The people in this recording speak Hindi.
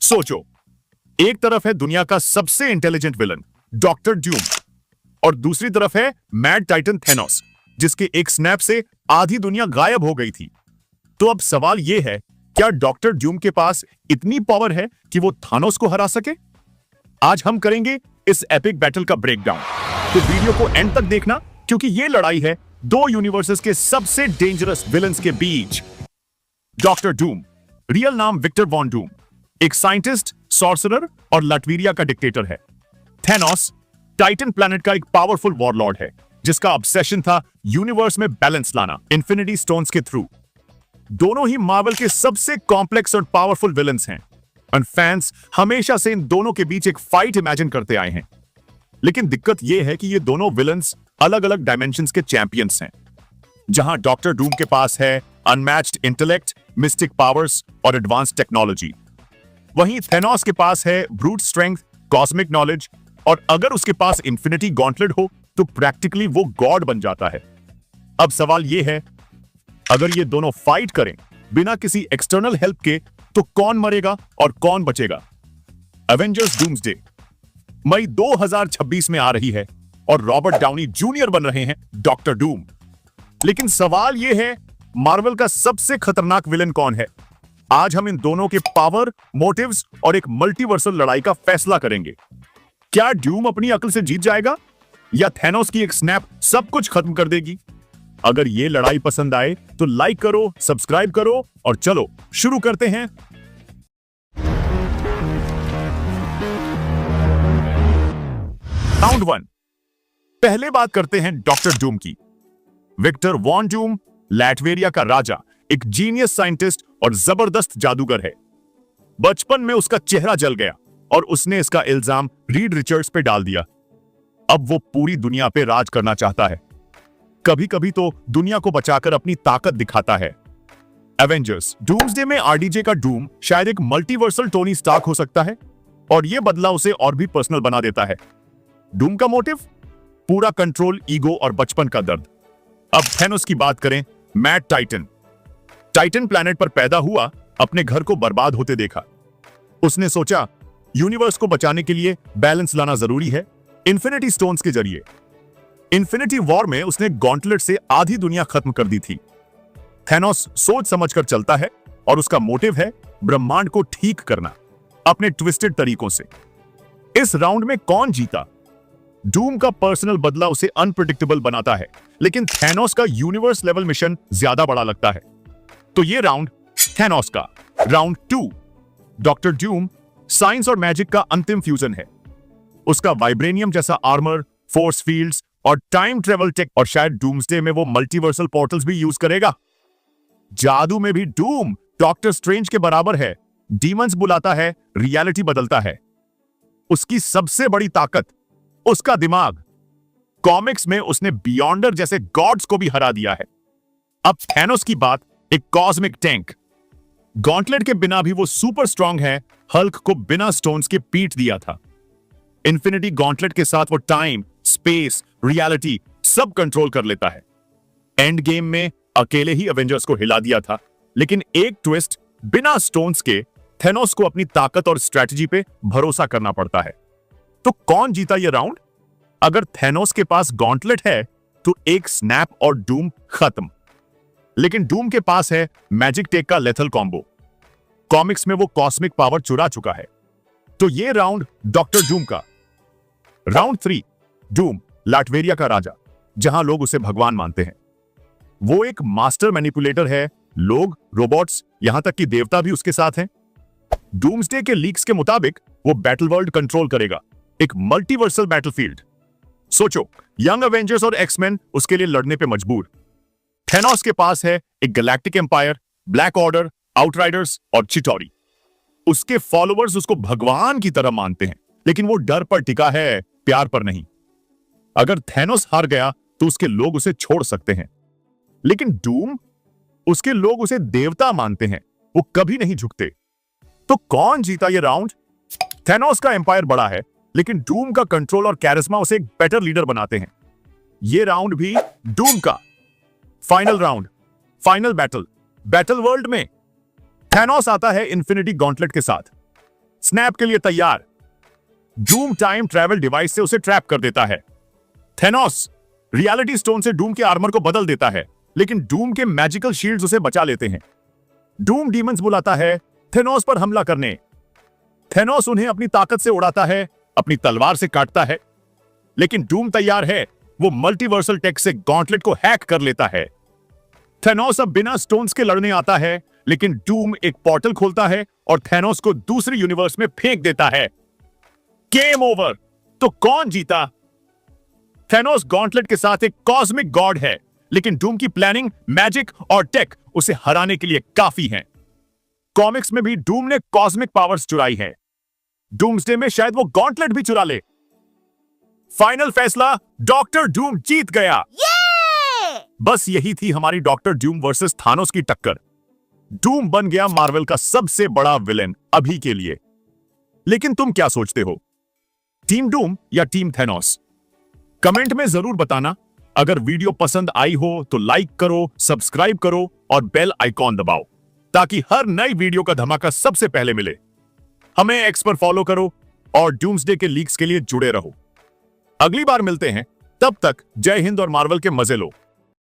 सोचो, एक तरफ है दुनिया का सबसे इंटेलिजेंट विलन डॉक्टर ड्यूम और दूसरी तरफ है मैड टाइटन थेनोस, जिसके एक स्नैप से आधी दुनिया गायब हो गई थी। तो अब सवाल यह है, क्या डॉक्टर ड्यूम के पास इतनी पावर है कि वो थानोस को हरा सके? आज हम करेंगे इस एपिक बैटल का ब्रेकडाउन, तो वीडियो को एंड तक देखना, क्योंकि यह लड़ाई है दो यूनिवर्सेस के सबसे डेंजरस विलन्स के बीच। डॉक्टर डूम, रियल नाम विक्टर वॉन डूम, एक साइंटिस्ट, सॉर्सरर और लटवीरिया का डिक्टेटर है। थेनोस, टाइटन प्लैनेट का एक पावरफुल वॉरलॉर्ड है, जिसका ऑब्सेशन था यूनिवर्स में बैलेंस लाना इंफिनिटी स्टोन्स के थ्रू। दोनों ही मार्वल के सबसे कॉम्प्लेक्स और पावरफुल विलन्स हैं, और फैंस हमेशा से इन दोनों के बीच एक फाइट इमेजिन करते आए हैं। लेकिन दिक्कत यह है कि ये दोनों विलन्स अलग अलग डायमेंशंस के चैंपियंस हैं। जहां डॉक्टर डूम के पास है अनमैच्ड इंटेलेक्ट, मिस्टिक पावर्स और एडवांस टेक्नोलॉजी, वहीं थेनोस के पास है ब्रूट स्ट्रेंथ, कॉस्मिक नॉलेज, और अगर उसके पास इंफिनिटी गॉन्टलेट हो तो प्रैक्टिकली वो गॉड बन जाता है। अब सवाल यह है, अगर ये दोनों फाइट करें बिना किसी एक्सटर्नल हेल्प के, तो कौन मरेगा और कौन बचेगा? एवेंजर्स डूम्सडे मई 2026 में आ रही है और रॉबर्ट डाउनी जूनियर बन रहे हैं डॉक्टर डूम। लेकिन सवाल यह है, मार्वल का सबसे खतरनाक विलन कौन है? आज हम इन दोनों के पावर, मोटिव्स और एक मल्टीवर्सल लड़ाई का फैसला करेंगे। क्या ड्यूम अपनी अक्ल से जीत जाएगा या थेनोस की एक स्नैप सब कुछ खत्म कर देगी? अगर ये लड़ाई पसंद आए तो लाइक करो, सब्सक्राइब करो और चलो शुरू करते हैं। राउंड 1। पहले बात करते हैं डॉक्टर डूम की। विक्टर वॉन डूम लैटवेरिया का राजा, एक जीनियस साइंटिस्ट और जबरदस्त जादूगर है। बचपन में उसका चेहरा जल गया और उसने इसका इल्जाम रीड रिचर्ड्स पे डाल दिया। अब वो पूरी दुनिया पे राज करना चाहता है। कभी कभी तो दुनिया को बचाकर अपनी ताकत दिखाता है। एवेंजर्स डूम्सडे में आरडीजे का डूम शायद एक मल्टीवर्सल टोनी स्टार्क हो सकता है, और यह बदला उसे और भी पर्सनल बना देता है। डूम का मोटिव? पूरा कंट्रोल, ईगो और बचपन का दर्द। अब थेनोस की बात करें। मैड टाइटन, टाइटन प्लैनेट पर पैदा हुआ, अपने घर को बर्बाद होते देखा। उसने सोचा यूनिवर्स को बचाने के लिए बैलेंस लाना जरूरी है, इंफिनिटी स्टोन्स के जरिए। इंफिनिटी वॉर में उसने गॉन्टलेट से आधी दुनिया खत्म कर दी थी। थेनोस सोच समझकर चलता है और उसका मोटिव है ब्रह्मांड को ठीक करना, अपने ट्विस्टेड तरीकों से। इस राउंड में कौन जीता? डूम का पर्सनल बदला उसे अनप्रेडिक्टेबल बनाता है, लेकिन थेनोस का यूनिवर्स लेवल मिशन ज्यादा बड़ा लगता है। तो ये राउंड थेनोस का। राउंड 2। डॉक्टर डूम साइंस और मैजिक का अंतिम फ्यूजन है। उसका वाइब्रेनियम जैसा आर्मर, फोर्स फील्ड्स और टाइम ट्रेवल टेक, और शायद डूम्सडे में वो मल्टीवर्सल पोर्टल्स भी यूज करेगा। जादू में भी डूम डॉक्टर स्ट्रेंज के बराबर है। डीमंस बुलाता है, रियलिटी बदलता है। उसकी सबसे बड़ी ताकत उसका दिमाग। कॉमिक्स में उसने बियॉन्डर जैसे गॉड्स को भी हरा दिया है। अब थेनोस की बात, एक कॉस्मिक टैंक। गॉन्टलेट के बिना भी वो सुपर स्ट्रांग है। हल्क को बिना स्टोन्स के पीट दिया था। इंफिनिटी गॉन्टलेट के साथ वो टाइम, स्पेस, रियलिटी सब कंट्रोल कर लेता है। एंड गेम में अकेले ही एवेंजर्स को हिला दिया था, लेकिन एक ट्विस्ट, बिना स्टोन्स के थेनोस को अपनी ताकत और स्ट्रेटजी पे भरोसा करना पड़ता है। तो कौन जीता ये राउंड? अगर थेनोस के पास गॉन्टलेट है तो एक स्नैप और डूम खत्म, लेकिन डूम के पास है मैजिक टेक का लेथल कॉम्बो। कॉमिक्स में वो कॉस्मिक पावर चुरा चुका है। तो ये राउंड डॉक्टर डूम का। राउंड 3। डूम लाटवेरिया का राजा, जहां लोग उसे भगवान मानते हैं। वो एक मास्टर मैनिपुलेटर है। लोग, रोबोट्स, यहां तक कि देवता भी उसके साथ हैं। डूम्सडे के लीक्स के मुताबिक वो बैटल वर्ल्ड कंट्रोल करेगा, एक मल्टीवर्सल बैटलफील्ड। सोचो, यंग एवेंजर्स और एक्समैन उसके लिए लड़ने पे मजबूर। थेनोस के पास है एक galactic empire, black order, outriders और चिटोरी। उसके फॉलोअर्स उसको भगवान की तरह मानते हैं, लेकिन वो डर पर टिका है, प्यार पर नहीं। अगर थेनोस हार गया तो उसके लोग उसे छोड़ सकते हैं, लेकिन डूम, उसके लोग उसे देवता मानते हैं, वो कभी नहीं झुकते। तो कौन जीता ये राउंड? थेनोस का एम्पायर बड़ा है, लेकिन डूम का कंट्रोल और कैरिस्मा उसे एक बेटर लीडर बनाते हैं। ये राउंड भी डूम का। Final round, final battle. Battle world में थेनोस आता है इंफिनिटी गॉन्टलेट के साथ। स्नैप के लिए तैयार। डूम टाइम ट्रैवल डिवाइस से उसे ट्रैप कर देता है। थेनोस रियलिटी स्टोन से डूम के आर्मर को बदल देता है, लेकिन डूम के मैजिकल शील्ड्स उसे बचा लेते हैं। डूम डीमंस बुलाता है थेनोस पर हमला करने। थेनोस उन्हें अपनी ताकत से उड़ाता है, अपनी तलवार से काटता है, लेकिन डूम तैयार है। वो मल्टीवर्सल टेक से गॉन्टलेट को हैक कर लेता है। थेनोस अब बिना स्टोन्स के लड़ने आता है, लेकिन डूम एक पोर्टल खोलता है और थेनोस को दूसरे यूनिवर्स में फेंक देता है। Game over. तो कौन जीता? थेनोस गॉन्टलेट के साथ एक कॉस्मिक गॉड है, लेकिन डूम की प्लानिंग, मैजिक और टेक उसे हराने के लिए काफी हैं। कॉमिक्स में भी डूम ने कॉस्मिक पावर्स चुराई है। डूम्सडे में शायद वो गॉन्टलेट भी चुरा ले। फाइनल फैसला, डॉक्टर डूम जीत गया। बस यही थी हमारी डॉक्टर डूम वर्सेस थानोस की टक्कर। डूम बन गया मार्वल का सबसे बड़ा विलेन अभी के लिए। लेकिन तुम क्या सोचते हो, टीम डूम या टीम थेनोस? कमेंट में जरूर बताना। अगर वीडियो पसंद आई हो तो लाइक करो, सब्सक्राइब करो और बेल आइकॉन दबाओ, ताकि हर नई वीडियो का धमाका सबसे पहले मिले। हमें एक्स पर फॉलो करो और डूम्सडे के लीक्स के लिए जुड़े रहो। अगली बार मिलते हैं, तब तक जय हिंद और मार्वल के मजे लो।